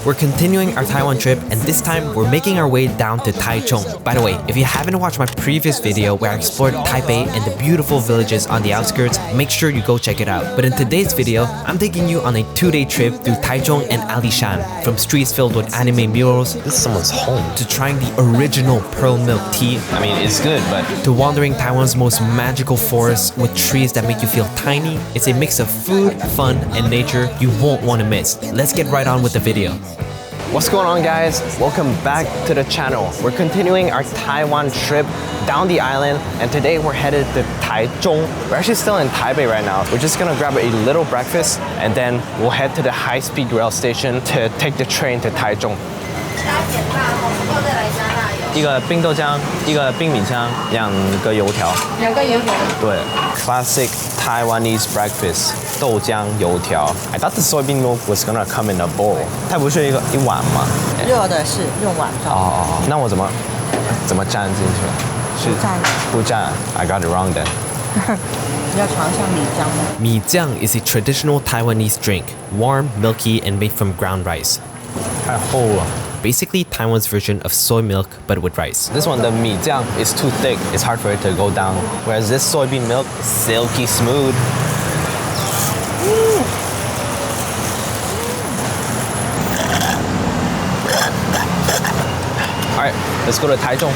We're continuing our Taiwan trip, and this time we're making our way down to Taichung. By the way, if you haven't watched my previous video where I explored Taipei and the beautiful villages on the outskirts, make sure you go check it out. But in today's video, I'm taking you on a 2-day trip through Taichung and Alishan, from streets filled with anime murals, This is someone's home. to trying the original pearl milk tea, I mean, it's good, but to wandering Taiwan's most magical forests with trees that make you feel tiny. It's a mix of food, fun, and nature you won't want to miss. Let's get right on with the video. what's going on, guys? Welcome back to the channel. We're continuing our Taiwan trip down the island, and today we're headed to Taichung. We're actually still in Taipei right now. We're just gonna grab a little breakfast, and then we'll head to the high-speed rail station to take the train to Taichung. 一个冰豆浆，一个冰米浆，两个油条。两个油条。对 ，classic Taiwanese breakfast， 豆浆油条。I thought the soybean milk was gonna come in a bowl。它不是一碗吗？热的是用碗装。哦，那我怎么蘸进去？是不蘸。I got it wrong then。你要尝一下米浆吗？ Mi jiang is a traditional Taiwanese drink, warm, milky, and made from ground rice. 太厚了。 Basically Taiwan's version of soy milk, but with rice. This one, the mi jiang, is too thick. It's hard for it to go down. Whereas this soybean milk, silky smooth. All right, let's go to Taichung.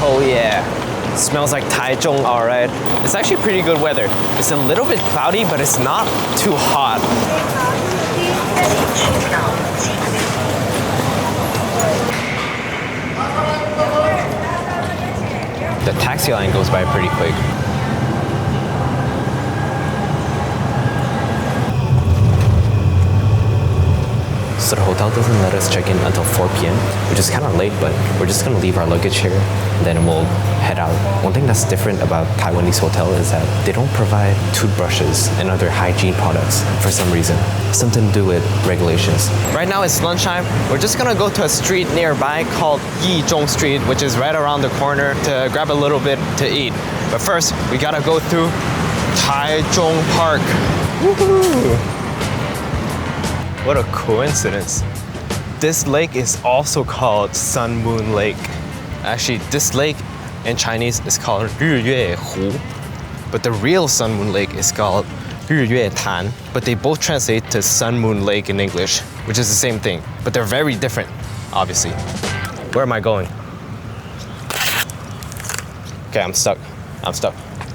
Oh yeah, smells like Taichung, all right. It's actually pretty good weather. It's a little bit cloudy, but it's not too hot. The taxi line goes by pretty quick. So the hotel doesn't let us check in until 4 p.m., which is kind of late, but we're just gonna leave our luggage here, and then we'll head out. One thing that's different about Taiwanese hotel is that they don't provide toothbrushes and other hygiene products for some reason. Something to do with regulations. Right now it's lunchtime. We're just gonna go to a street nearby called Yizhong Street, which is right around the corner, to grab a little bit to eat. But first, we gotta go through Taichung Park. Woohoo! What a coincidence. This lake is also called Sun Moon Lake. Actually, this lake in Chinese is called 日月湖, but the real Sun Moon Lake is called 日月潭, but they both translate to Sun Moon Lake in English, which is the same thing, but they're very different, obviously. Where am I going? Okay, I'm stuck.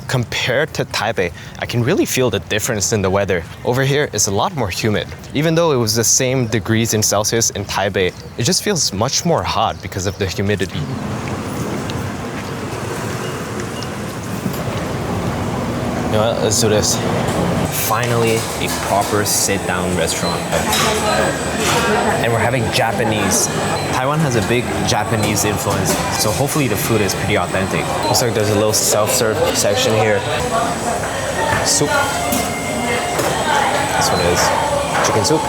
Compared to Taipei, I can really feel the difference in the weather. Over here, it's a lot more humid. Even though it was the same degrees in Celsius in Taipei, it just feels much more hot because of the humidity. You know what? Let's do this. Finally, a proper sit-down restaurant. And we're having Japanese. Taiwan has a big Japanese influence, so hopefully the food is pretty authentic. Looks like there's a little self-serve section here. Soup. This one is chicken soup.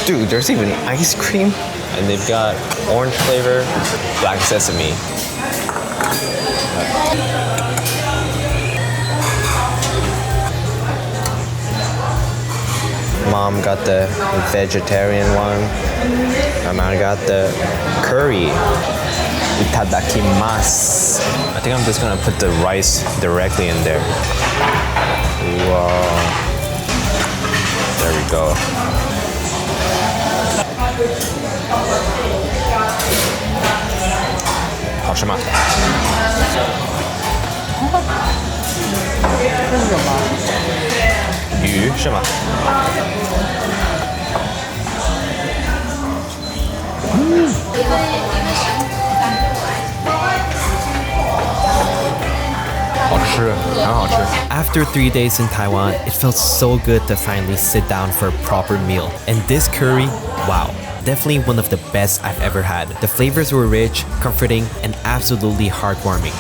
Dude, there's even ice cream. And they've got orange flavor, black sesame. Mom got the vegetarian one. My mom got the curry. Itadakimasu. I think I'm just gonna put the rice directly in there. Wow. There we go. How's it? 这是什么？鱼是吗？好吃，很好吃。 After 3 days in Taiwan, it felt so good to finally sit down for a proper meal. And this curry, wow. Definitely one of the best I've ever had. The flavors were rich, comforting, and absolutely heartwarming.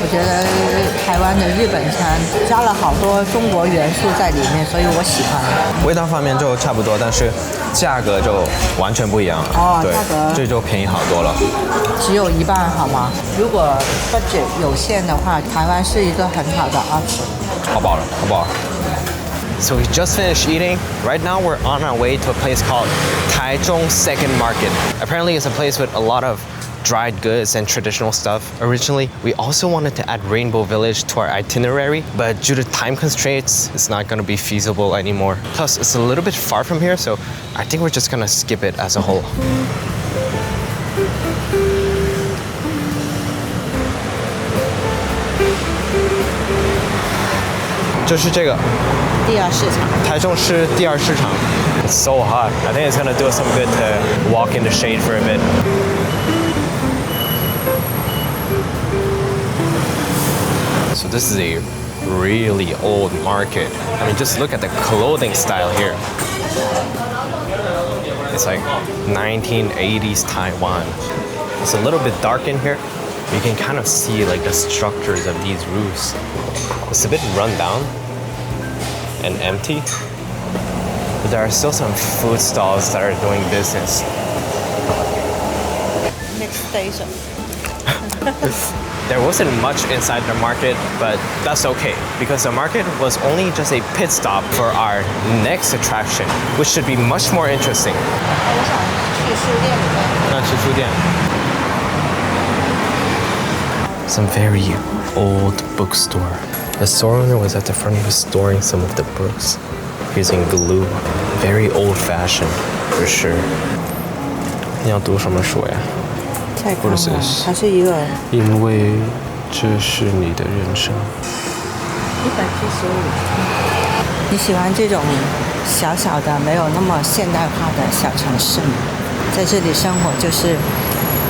我觉得台湾的日本餐加了好多中国元素在里面，所以我喜欢。味道方面就差不多，但是价格就完全不一样了。对，价格这就便宜好多了。只有一半好吗？如果 budget 有限的话，台湾是一个很好的 option。好饱了，好饱了。So we just finished eating. Right now we're on our way to a place called Taichung Second Market. Apparently it's a place with a lot of dried goods and traditional stuff. Originally, we also wanted to add Rainbow Village to our itinerary, but due to time constraints, it's not going to be feasible anymore. Plus, it's a little bit far from here, so I think we're just going to skip it as a whole. 就是这个第二市场，台中市第二市场。It's so hot. I think it's gonna do us some good to walk in the shade for a bit. So this is a really old market. I mean, just look at the clothing style here. It's like 1980s Taiwan. It's a little bit dark in here. You can kind of see like the structures of these roofs. It's a bit run down and empty, but there are still some food stalls that are doing business. Next station. There wasn't much inside the market, but that's okay because the market was only just a pit stop for our next attraction, which should be much more interesting. 我想去书店里面。那去书店。Some very old bookstore. The store owner was at the front restoring some of the books using glue. Very old-fashioned, for sure. 你要读什么书呀？或者是它是一个，因为这是你的人生。175。你喜欢这种小小的、没有那么现代化的小城市吗？在这里生活就是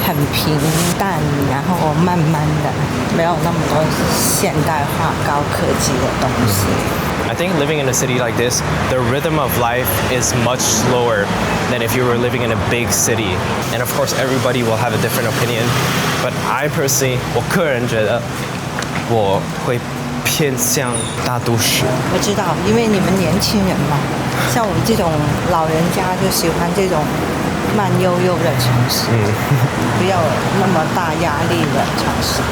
很平淡，然后慢慢的，没有那么多现代化、高科技的东西。I think living in a city like this, the rhythm of life is much slower than if you were living in a big city. And of course, everybody will have a different opinion. But I personally, 我个人觉得我会偏向大都市。我知道，因为你们年轻人嘛，像我们这种老人家就喜欢这种慢悠悠的城市，不要那么大压力的城市。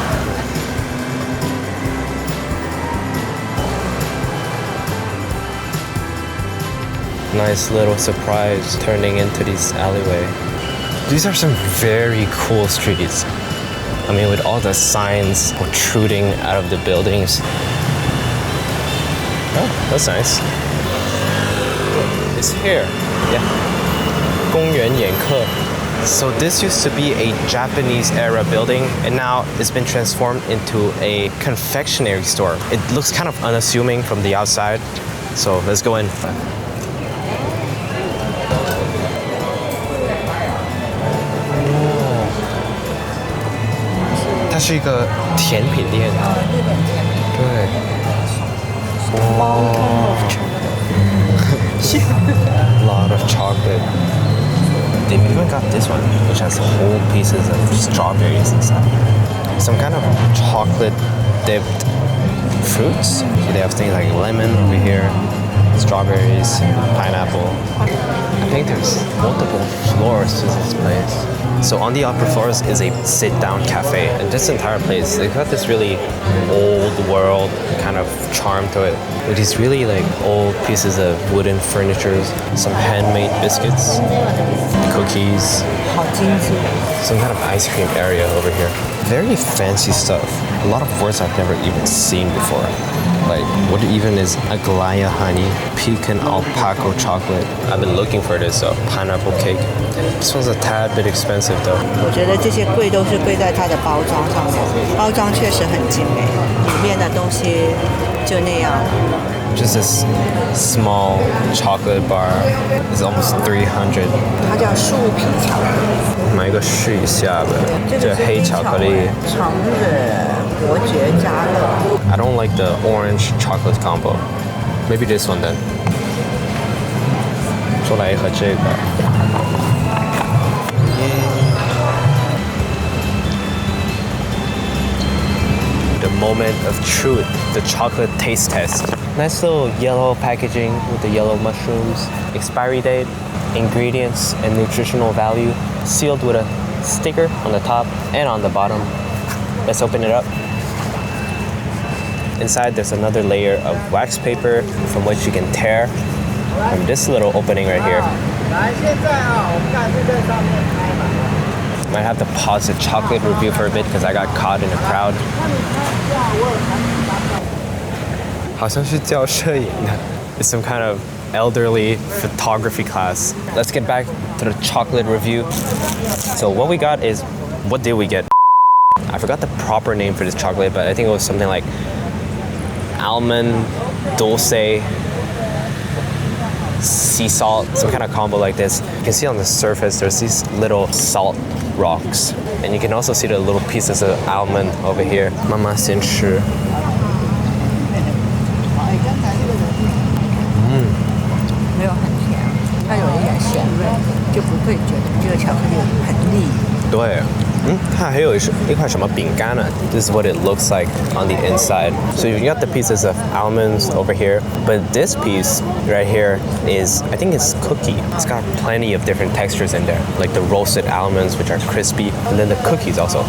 Nice little surprise turning into this alleyway. These are some very cool streets. I mean, with all the signs protruding out of the buildings. Oh, that's nice. It's here. Yeah. 公园眼科. So this used to be a Japanese era building and now it's been transformed into a confectionery store. It looks kind of unassuming from the outside. So let's go in. It's a甜品店。日本甜品。对。A lot of chocolate. They've even got this one, which has whole pieces of strawberries inside. Some kind of chocolate dipped fruits. So they have things like lemon over here, strawberries, pineapple. I think there's multiple floors to this place. So on the upper floors is a sit-down cafe, and this entire place, they've got this really old world kind of charm to it. With these really like old pieces of wooden furniture, some handmade biscuits, cookies, some kind of ice cream area over here. Very fancy stuff. A lot of words I've never even seen before. Like, what even is Aglaya honey? Pecan alpaca chocolate. I've been looking for this, pineapple cake. This one's a tad bit expensive though. 我觉得这些贵都是贵在它的包装上面，包装确实很精美，里面的东西就那样。Just this small chocolate bar is almost 300. 它叫树皮巧克力。买一个试一下吧，这黑巧克力。橙子伯爵加乐。I don't like the orange chocolate combo. Maybe this one then. 再来一盒这个。The moment of truth, the chocolate taste test. Nice little yellow packaging with the yellow mushrooms. Expiry date, ingredients, and nutritional value. Sealed with a sticker on the top and on the bottom. Let's open it up. Inside there's another layer of wax paper from which you can tear from this little opening right here. Might have to pause the chocolate review for a bit because I got caught in the crowd. 好像是教摄影的. It's some kind of elderly photography class. Let's get back to the chocolate review. So what we got is, what did we get? I forgot the proper name for this chocolate, but I think it was something like almond, dulce, sea salt, some kind of combo like this. You can see on the surface there's these little salt rocks, and you can also see the little pieces of almond over here. 妈妈先吃。没有很甜，它有一点咸味，就不会觉得这个巧克力很腻。对。它还有一块什么饼干呢? This is what it looks like on the inside. So you got the pieces of almonds over here, but this piece right here is, I think it's cookie. It's got plenty of different textures in there, like the roasted almonds, which are crispy, and then the cookies also.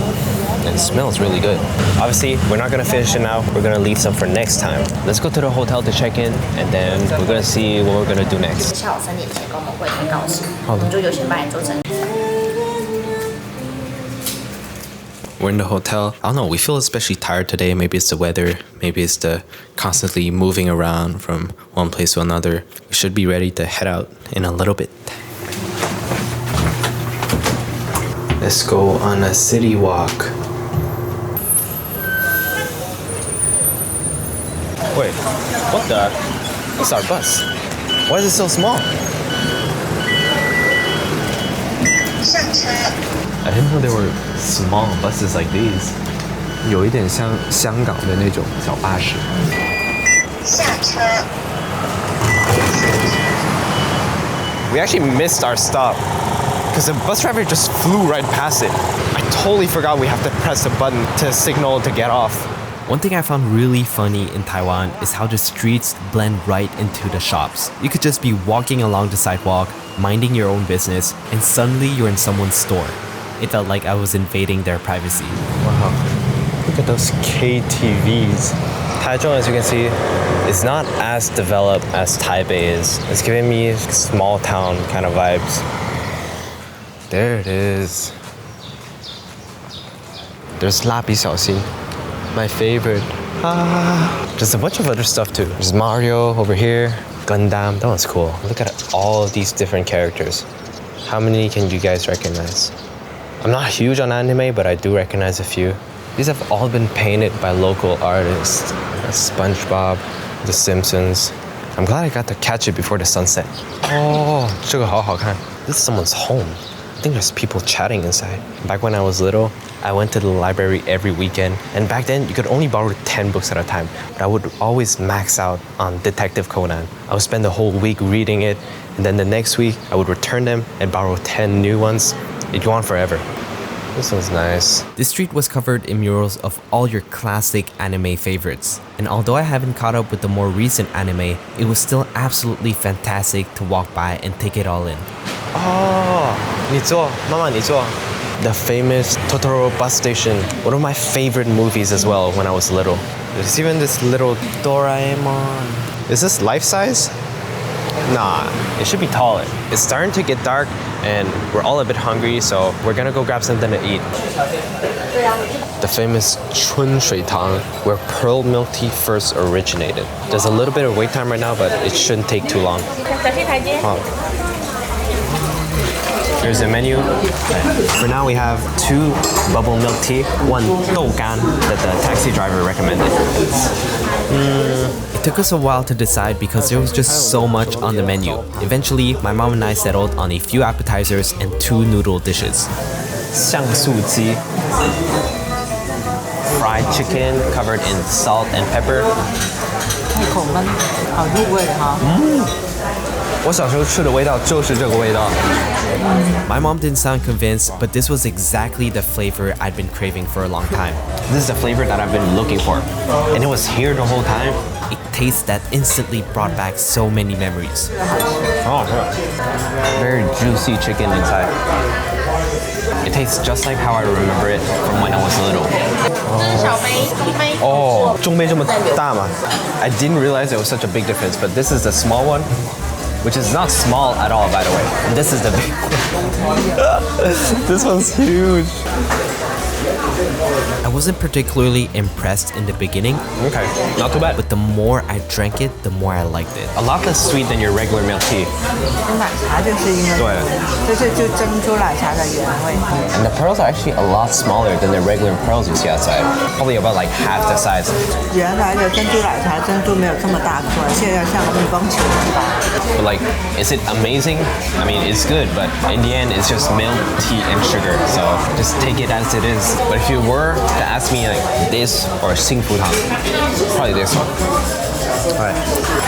And it smells really good. Obviously, we're not gonna finish it now. We're gonna leave some for next time. Let's go to the hotel to check in, and then we're gonna see what we're gonna do next. 下午3点前跟我们会面告知，我们就优先帮你做整理。 We're in the hotel. I don't know, we feel especially tired today. Maybe it's the weather. Maybe it's the constantly moving around from one place to another. We should be ready to head out in a little bit. Let's go on a city walk. Wait, what the? It's our bus. Why is it so small? I didn't know there were small buses like these. 有一点像香港的那种小巴士。下车。We actually missed our stop because the bus driver just flew right past it. I totally forgot we have to press a button to signal to get off. One thing I found really funny in Taiwan is how the streets blend right into the shops. You could just be walking along the sidewalk, minding your own business, and suddenly you're in someone's store. It felt like I was invading their privacy. Wow, look at those KTVs. Taichung, as you can see, is not as developed as Taipei is. It's giving me small town kind of vibes. There it is. There's 蜡笔小新, my favorite. There's a bunch of other stuff too. There's Mario over here, Gundam, that one's cool. Look at all these different characters. How many can you guys recognize? I'm not huge on anime, but I do recognize a few. These have all been painted by local artists. SpongeBob, The Simpsons. I'm glad I got to catch it before the sunset. Oh, 这个好好看. This is someone's home. I think there's people chatting inside. Back when I was little, I went to the library every weekend. And back then, you could only borrow 10 books at a time. But I would always max out on Detective Conan. I would spend the whole week reading it. And then the next week, I would return them and borrow 10 new ones. It'd go on forever. This one's nice. This street was covered in murals of all your classic anime favorites. And although I haven't caught up with the more recent anime, it was still absolutely fantastic to walk by and take it all in. Oh, 你坐, Mama, 你坐. The famous Totoro bus station. One of my favorite movies as well when I was little. There's even this little Doraemon. Is this life size? Nah, it should be taller. It's starting to get dark and we're all a bit hungry, so we're gonna go grab something to eat. The famous Chun Shui Tang, where pearl milk tea first originated. There's a little bit of wait time right now, but it shouldn't take too long. Here's the menu. For now, we have 2 bubble milk tea, 1 dougan that the taxi driver recommended. It took us a while to decide because there was just so much on the menu. Eventually, my mom and I settled on a few appetizers and 2 noodle dishes. 香素鸡, fried chicken covered in salt and pepper. 我小时候吃的味道就是这个味道。My mom didn't sound convinced, but this was exactly the flavor I'd been craving for a long time. This is the flavor that I've been looking for, and it was here the whole time. A taste that instantly brought back so many memories. Oh, very juicy chicken inside. It tastes just like how I remember it from when I was little. 这是小杯、中杯。哦，中杯这么大吗？ I didn't realize it was such a big difference, but this is the small one, which is not small at all, by the way. This is the big one. This one's huge. I wasn't particularly impressed in the beginning, Okay, not too bad. but the more I drank it, the more I liked it. A lot less sweet than your regular milk tea. 奶茶就是因为对，这是就珍珠奶茶的原味。 And the pearls are actually a lot smaller than the regular pearls you see outside. Probably about like half the size. 原来的珍珠奶茶珍珠没有这么大颗，现在像个乒乓球一样。But like, is it amazing? I mean, it's good, but in the end, it's just milk, tea, and sugar. So just take it as it is. But if you were to ask me like this or 幸福堂, probably this one. Alright,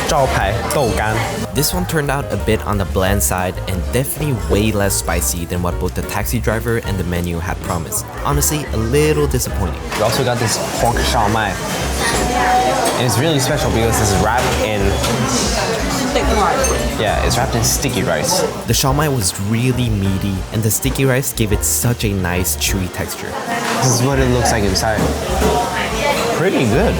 招牌豆干. This one turned out a bit on the bland side and definitely way less spicy than what both the taxi driver and the menu had promised. Honestly, a little disappointing. We also got this pork shao mai. And it's really special because it's wrapped in... Yeah, it's wrapped in sticky rice. The shao mai was really meaty and the sticky rice gave it such a nice chewy texture. This is what it looks like inside. Pretty good.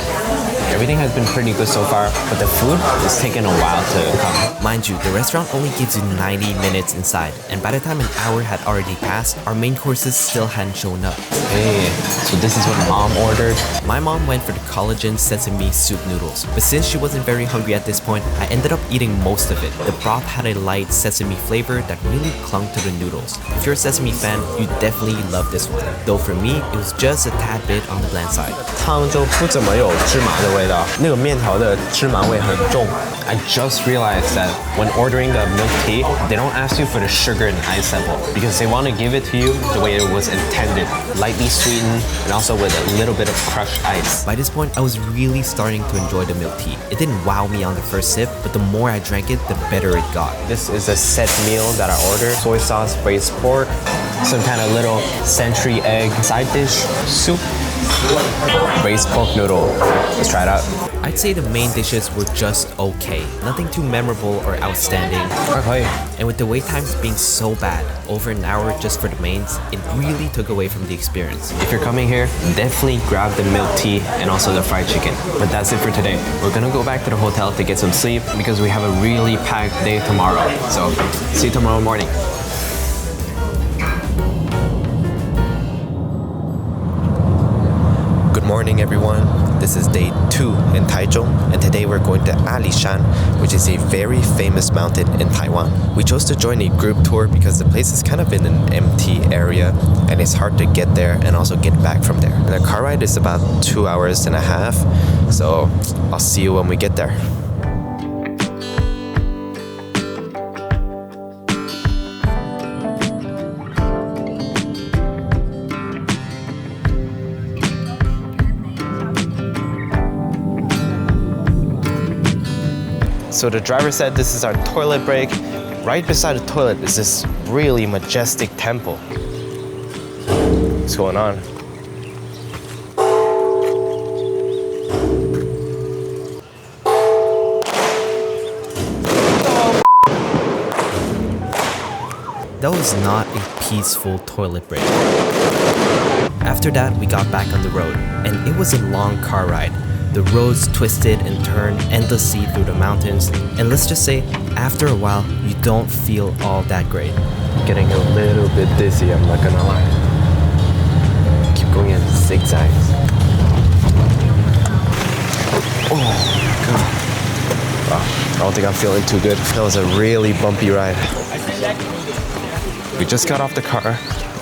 Everything has been pretty good so far, but the food is taking a while to come. Mind you, the restaurant only gives you 90 minutes inside, and by the time an hour had already passed, our main courses still hadn't shown up. Hey, so this is what mom ordered. My mom went for the collagen sesame soup noodles, but since she wasn't very hungry at this point, I ended up eating most of it. The broth had a light sesame flavor that really clung to the noodles. If you're a sesame fan, you definitely love this one. Though for me, it was just a tad bit on the bland side. 汤就不怎么有芝麻的味道，那个面条的芝麻味很重。I just realized that when ordering the milk tea, they don't ask you for the sugar and ice level because they want to give it to you the way it was intended, lightly sweetened and also with a little bit of crushed ice. By this point, I was really starting to enjoy the milk tea. It didn't wow me on the first sip, but the more I drank it, the better it got. This is a set meal that I ordered. Soy sauce, braised pork, some kind of little century egg side dish, soup, braised pork noodle. Let's try it out. I'd say the main dishes were just okay. Nothing too memorable or outstanding. Okay. And with the wait times being so bad, over an hour just for the mains, it really took away from the experience. If you're coming here, definitely grab the milk tea and also the fried chicken. But that's it for today. We're gonna go back to the hotel to get some sleep because we have a really packed day tomorrow. So, see you tomorrow morning. Good morning, everyone. This is day 2 in Taichung, and today we're going to Alishan, which is a very famous mountain in Taiwan. We chose to join a group tour because the place is kind of in an empty area, and it's hard to get there and also get back from there. And the car ride is about 2 hours and a half, so I'll see you when we get there. So the driver said this is our toilet break. Right beside the toilet is this really majestic temple. What's going on? That was not a peaceful toilet break. After that, we got back on the road, and it was a long car ride. The roads twisted and turned endlessly through the mountains, and let's just say, after a while, you don't feel all that great. Getting a little bit dizzy, I'm not gonna lie. Keep going in zigzags. Oh god. Wow, I don't think I'm feeling too good. That was a really bumpy ride. We just got off the car.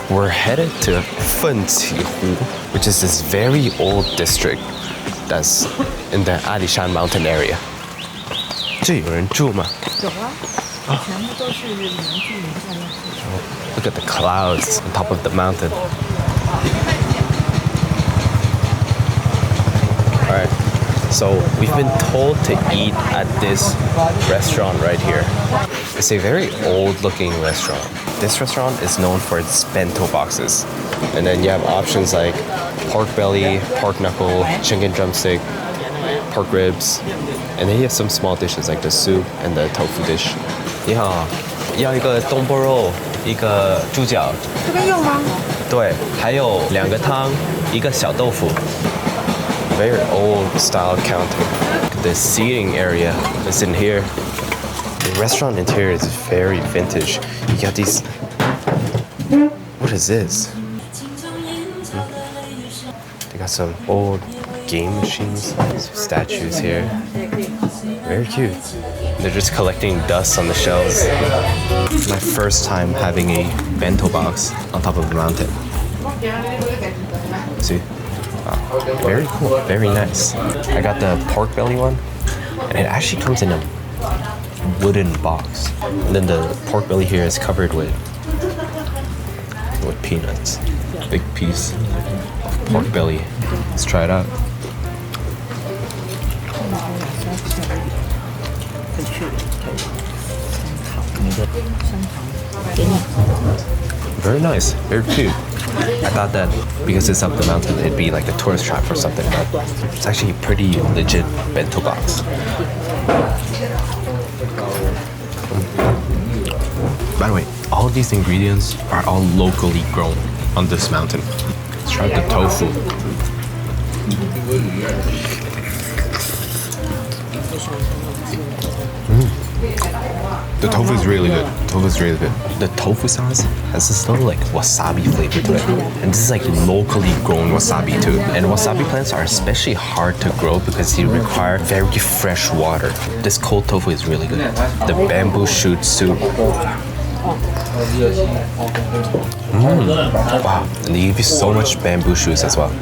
We're headed to Fenqihu, which is this very old district that's in the Alishan mountain area. 这有人住吗？有啊，全部都是原住民在那住。Look at the clouds on top of the mountain. Alright, So we've been told to eat at this restaurant right here. It's a very old looking restaurant. This restaurant is known for its bento boxes. And then you have options like pork belly, pork knuckle, chicken drumstick, pork ribs. And then you have some small dishes like the soup and the tofu dish. 你好，要一个东坡肉，一个猪脚。这边有吗？对，还有2个汤，一个小豆腐。Very old style counter. The seating area is in here. The restaurant interior is very vintage. You got these. What is this? They got some old game machines, some statues here. Very cute. They're just collecting dust on the shelves. My first time having a bento box on top of a mountain. See? Wow. Very cool, very nice. I got the pork belly one, and it actually comes in a wooden box. And then the pork belly here is covered with peanuts. Big piece of pork belly. Let's try it out. Very nice, very cute. I thought that because it's up the mountain, it'd be like a tourist trap or something, but it's actually a pretty legit bento box. By the way, all of these ingredients are all locally grown on this mountain. Let's try the tofu. The tofu is really good. The tofu sauce has this little like wasabi flavor to it. And this is like locally grown wasabi too. And wasabi plants are especially hard to grow because they require very fresh water. This cold tofu is really good. The bamboo shoot soup. Wow, and they give you so much bamboo shoots as well.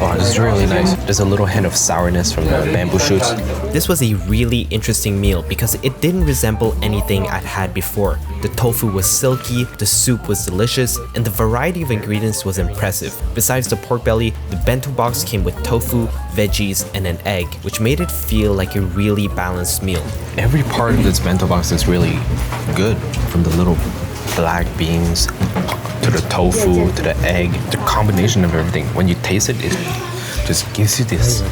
Oh, this is really nice. There's a little hint of sourness from the bamboo shoots. This was a really interesting meal because it didn't resemble anything I'd had before. The tofu was silky, the soup was delicious, and the variety of ingredients was impressive. Besides the pork belly, the bento box came with tofu, veggies, and an egg, which made it feel like a really balanced meal. Every part of this bento box is really good. From the little black beans to the tofu, to the egg, the combination of everything. When you taste it, it just gives you this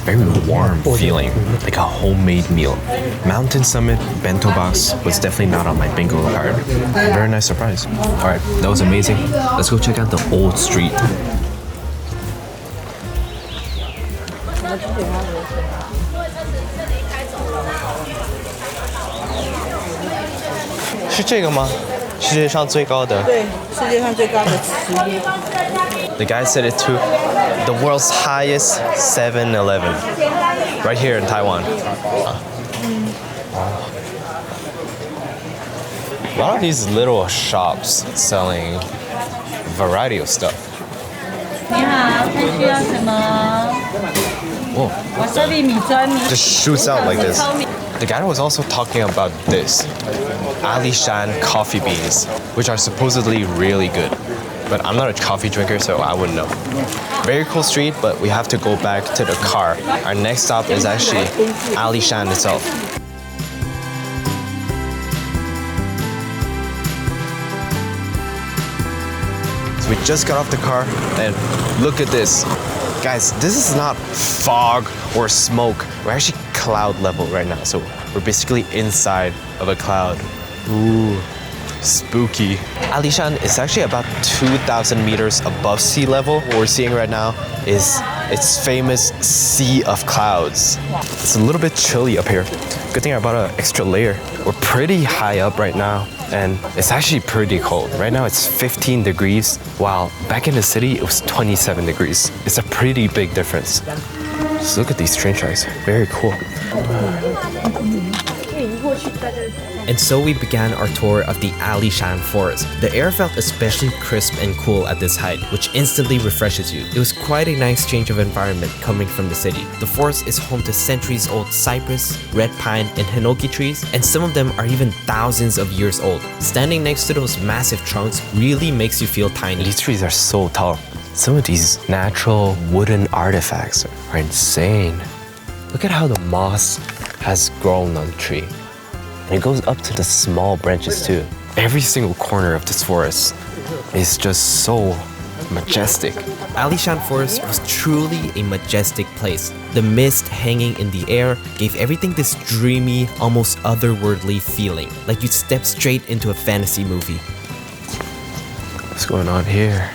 very warm feeling, like a homemade meal. Mountain Summit bento box was definitely not on my bingo card. Very nice surprise. All right, that was amazing. Let's go check out the old street. The guy said it too. The world's highest 7-Eleven. Right here in Taiwan. A lot of these little shops selling a variety of stuff. Whoa. Just shoots out like this. The guy was also talking about this. Alishan coffee beans, which are supposedly really good. But I'm not a coffee drinker, so I wouldn't know. Very cool street, but we have to go back to the car. Our next stop is actually Alishan itself. So we just got off the car, and look at this. Guys, this is not fog or smoke. We're actually cloud level right now, so we're basically inside of a cloud. Ooh, spooky. Alishan is actually about 2,000 meters above sea level. What we're seeing right now is its famous sea of clouds. It's a little bit chilly up here. Good thing I bought an extra layer. We're pretty high up right now, and it's actually pretty cold. Right now it's 15 degrees, while back in the city it was 27 degrees. It's a pretty big difference. Just look at these train tracks, very cool. And so we began our tour of the Alishan forest. The air felt especially crisp and cool at this height, which instantly refreshes you. It was quite a nice change of environment coming from the city. The forest is home to centuries-old cypress, red pine, and hinoki trees, and some of them are even thousands of years old. Standing next to those massive trunks really makes you feel tiny. These trees are so tall. Some of these natural wooden artifacts are insane. Look at how the moss has grown on the tree. And it goes up to the small branches too. Every single corner of this forest is just so majestic. Alishan Forest was truly a majestic place. The mist hanging in the air gave everything this dreamy, almost otherworldly feeling, like you'd step straight into a fantasy movie. What's going on here?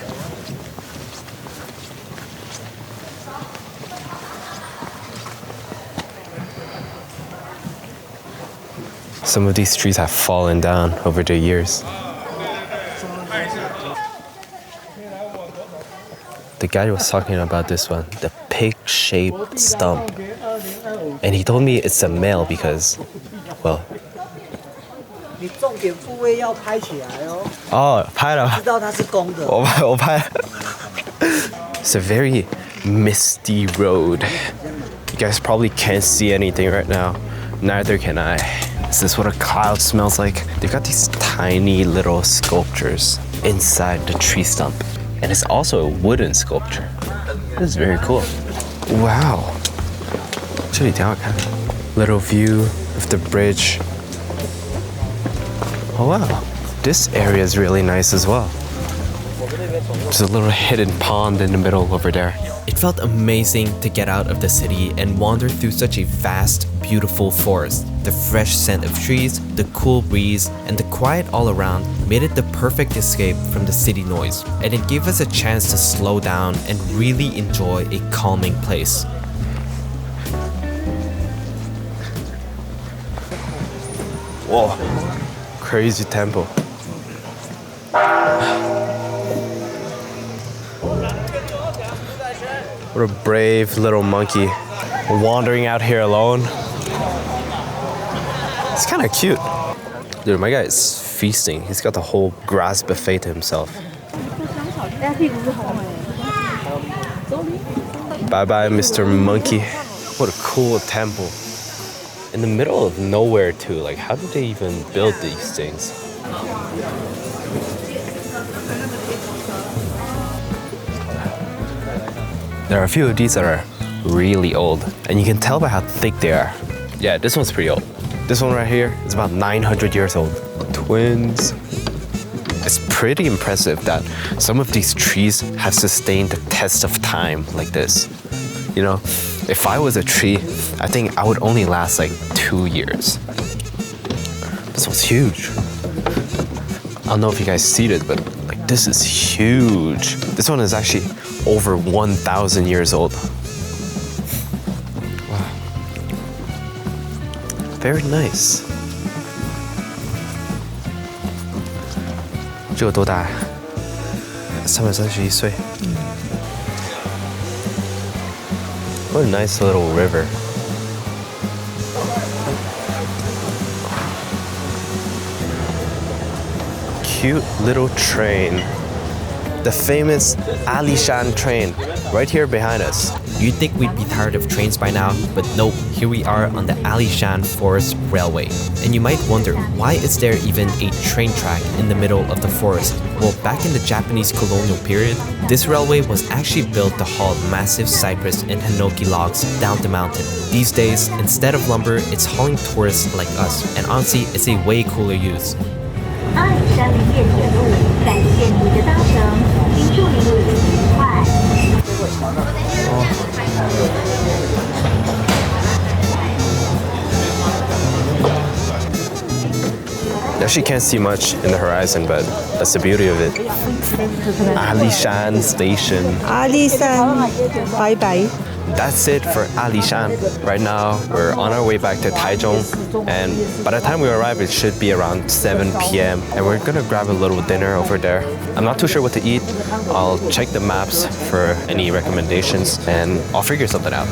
Some of these trees have fallen down over the years. The guy was talking about this one, the pig-shaped stump. And he told me it's a male because, well... Oh, 拍了。我拍。It's a very misty road. You guys probably can't see anything right now. Neither can I. Is this what a cloud smells like? They've got these tiny little sculptures inside the tree stump. And it's also a wooden sculpture. This is very cool. Wow. 这里挺好看。Little view of the bridge. Oh wow. This area is really nice as well. There's a little hidden pond in the middle over there. It felt amazing to get out of the city and wander through such a vast, beautiful forest. The fresh scent of trees, the cool breeze, and the quiet all around made it the perfect escape from the city noise, and it gave us a chance to slow down and really enjoy a calming place. Whoa, crazy temple. What a brave little monkey wandering out here alone. It's kind of cute. Dude, my guy is feasting. He's got the whole grass buffet to himself. Bye-bye, Mr. Monkey. What a cool temple. In the middle of nowhere too. Like, how did they even build these things? There are a few of these that are really old, and you can tell by how thick they are. Yeah, this one's pretty old. This one right here is about 900 years old. Twins. It's pretty impressive that some of these trees have sustained the test of time like this. You know, if I was a tree, I think I would only last like 2 years. This one's huge. I don't know if you guys see it, but like this is huge. This one is actually over 1,000 years old. Wow. Very nice. 这有多大？331岁。What a nice little river. Cute little train. The famous Alishan train right here behind us. You'd think we'd be tired of trains by now, but nope, here we are on the Alishan Forest Railway. And you might wonder, why is there even a train track in the middle of the forest? Well, back in the Japanese colonial period, this railway was actually built to haul massive cypress and hinoki logs down the mountain. These days, instead of lumber, it's hauling tourists like us, and honestly, it's a way cooler use. 阿里山林业铁路，感谢您的搭乘，并祝您旅途愉快。You actually can't see much in the horizon, but that's the beauty of it. Alishan Station. Alishan, bye bye. That's it for Alishan. Right now, we're on our way back to Taichung, and by the time we arrive, it should be around 7 p.m. And we're gonna grab a little dinner over there. I'm not too sure what to eat. I'll check the maps for any recommendations, and I'll figure something out.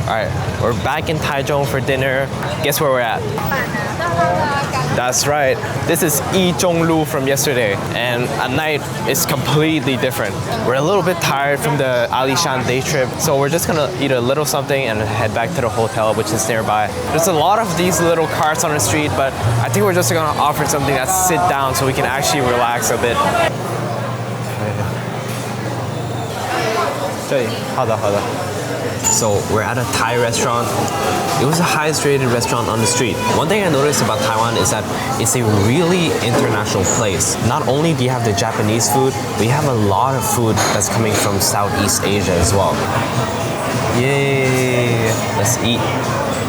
All right, we're back in Taichung for dinner. Guess where we're at? That's right. This is Lu from yesterday, and at night it's completely different. We're a little bit tired from the Alishan day trip, so we're just gonna eat a little something and head back to the hotel, which is nearby. There's a lot of these little carts on the street, but I think we're just gonna offer something that's sit down so we can actually relax a bit. 这里，好的，好的。 So we're at a Thai restaurant. It was the highest rated restaurant on the street. One thing I noticed about Taiwan is that it's a really international place. Not only do you have the Japanese food, we have a lot of food that's coming from Southeast Asia as well. Yay! Let's eat.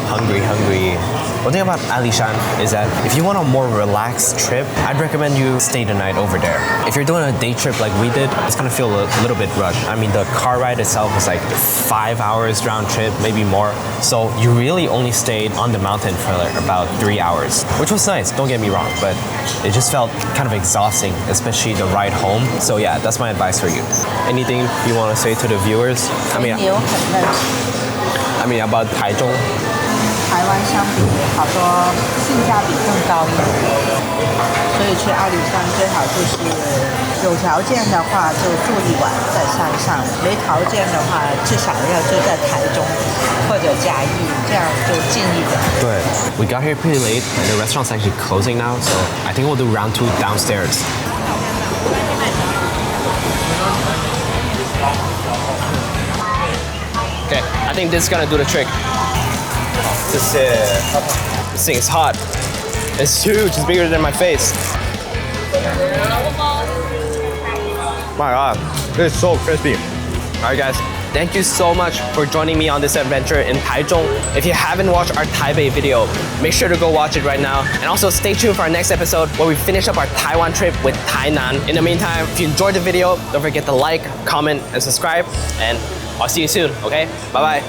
Hungry, hungry. One thing about Alishan is that if you want a more relaxed trip, I'd recommend you stay the night over there. If you're doing a day trip like we did, it's gonna feel a little bit rushed. I mean, the car ride itself is like 5 hours round trip, maybe more. So you really only stayed on the mountain for like about 3 hours, which was nice, don't get me wrong, but it just felt kind of exhausting, especially the ride home. So yeah, that's my advice for you. Anything you wanna say to the viewers? I mean about Taichung? 台湾相比好多性价比更高一点，所以去阿里山最好就是有条件的话就住一晚在山上，没条件的话至少要住在台中或者嘉义，这样就近一点。对 We got here pretty late and the restaurant's actually closing now, so I think we'll do round 2 downstairs. Okay, I think this is gonna do the trick. This thing is hot. It's huge. It's bigger than my face. My God, this is so crispy. All right, guys. Thank you so much for joining me on this adventure in Taichung. If you haven't watched our Taipei video, make sure to go watch it right now. And also stay tuned for our next episode where we finish up our Taiwan trip with Tainan. In the meantime, if you enjoyed the video, don't forget to like, comment, and subscribe. And I'll see you soon, okay? Bye-bye.